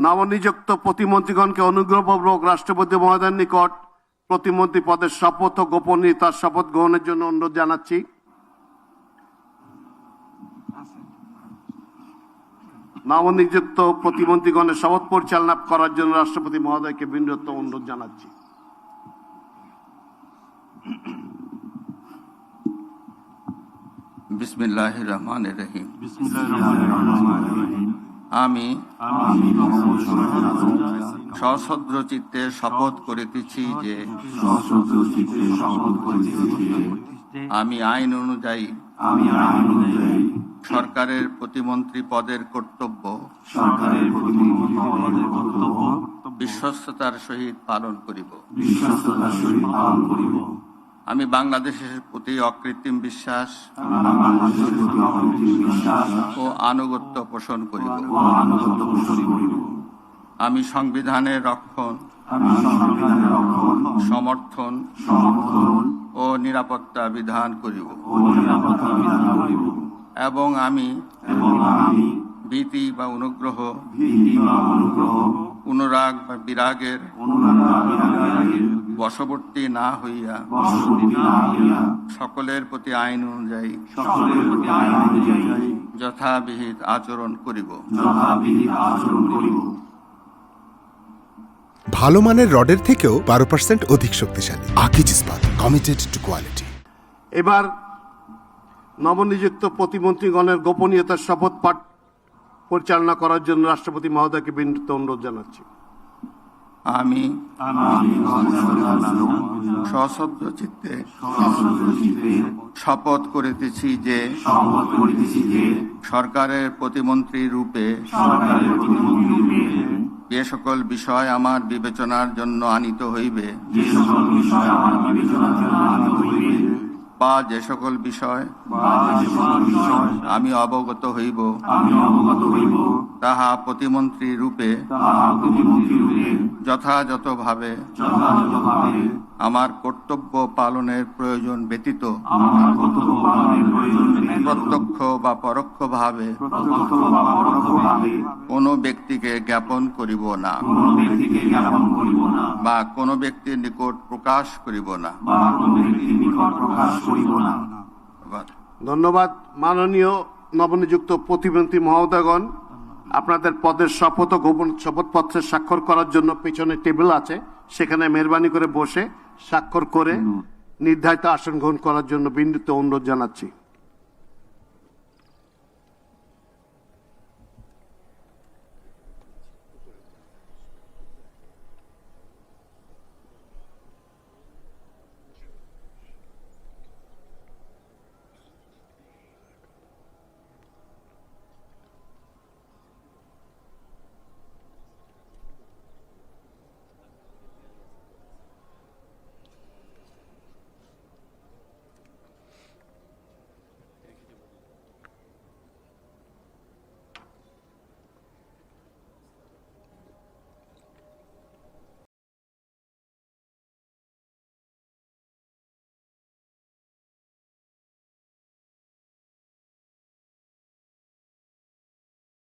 নবনিযুক্ত প্রতিমন্ত্রীগণকে অনুগ্রহপূর্বক রাষ্ট্রপতি মহোদয়ের নিকট প্রতিমন্ত্রী পদের শপথ ও গোপনীয়তার শপথ গ্রহণের জন্য অনুরোধ জানাচ্ছি। নবনিযুক্ত প্রতিমন্ত্রীগণের শপথ পরিচালনা করার জন্য রাষ্ট্রপতি মহোদয়কে বিনীত অনুরোধ জানাচ্ছি। বিসমিল্লাহির রহমানির রহিম। আমি সশ্রদ্ধ চিত্তে শপথ করিতেছি যে আমি আইন অনুযায়ী সরকারের প্রতিমন্ত্রী পদের কর্তব্য বিশ্বস্ততার সহিত পালন করিব। আমি বাংলাদেশের প্রতি অকৃত্রিম বিশ্বাস ও আনুগত্য পোষণ করিব। আমি সংবিধানের রক্ষণ, সমর্থন ও নিরাপত্তা বিধান করিব এবং আমি ভীতি বা অনুগ্রহ, অনুরাগ বা বিরাগের বশবর্তী না হইয়া সকলের প্রতি আইন অনুযায়ী যথাবিহিত আচরণ করিব। ভালো মানের রডের থেকেও 12% অধিক শক্তিশালী। আকিজ ইস্পাত, কমিটেড টু কোয়ালিটি। এবার নবনিযুক্ত প্রতিমন্ত্রীগণের গোপনীয়তার শপথ পাঠ পরিচালনা করার জন্য রাষ্ট্রপতি মহোদয়কে বিনীত অনুরোধ জানাচ্ছি। আমি সশ্রদ্ধ চিত্তে শপথ করিতেছি যে সরকারের প্রতিমন্ত্রী রূপে যে সকল বিষয় আমার বিবেচনার জন্য আনিত হইবে বা যে সকল বিষয় আমি অবগত হইব তাহা প্রতিমন্ত্রী রূপে যথাযথভাবে আমার কর্তব্য পালনের প্রয়োজন ব্যতীত প্রত্যক্ষ বা পরোক্ষভাবে কোনো ব্যক্তিকে জ্ঞাপন করিব না বা কোনো ব্যক্তির নিকট প্রকাশ করিব না। ধন্যবাদ। মাননীয় নবনিযুক্ত প্রতিমন্ত্রী মহোদয়গণ, আপনাদের পদের শপথ ও গোপন শপথপত্রে স্বাক্ষর করার জন্য পিছনে টেবিল আছে, সেখানে মেহরবানি করে বসে স্বাক্ষর করে নির্ধারিত আসন গ্রহণ করার জন্য বিনীত অনুরোধ জানাচ্ছি।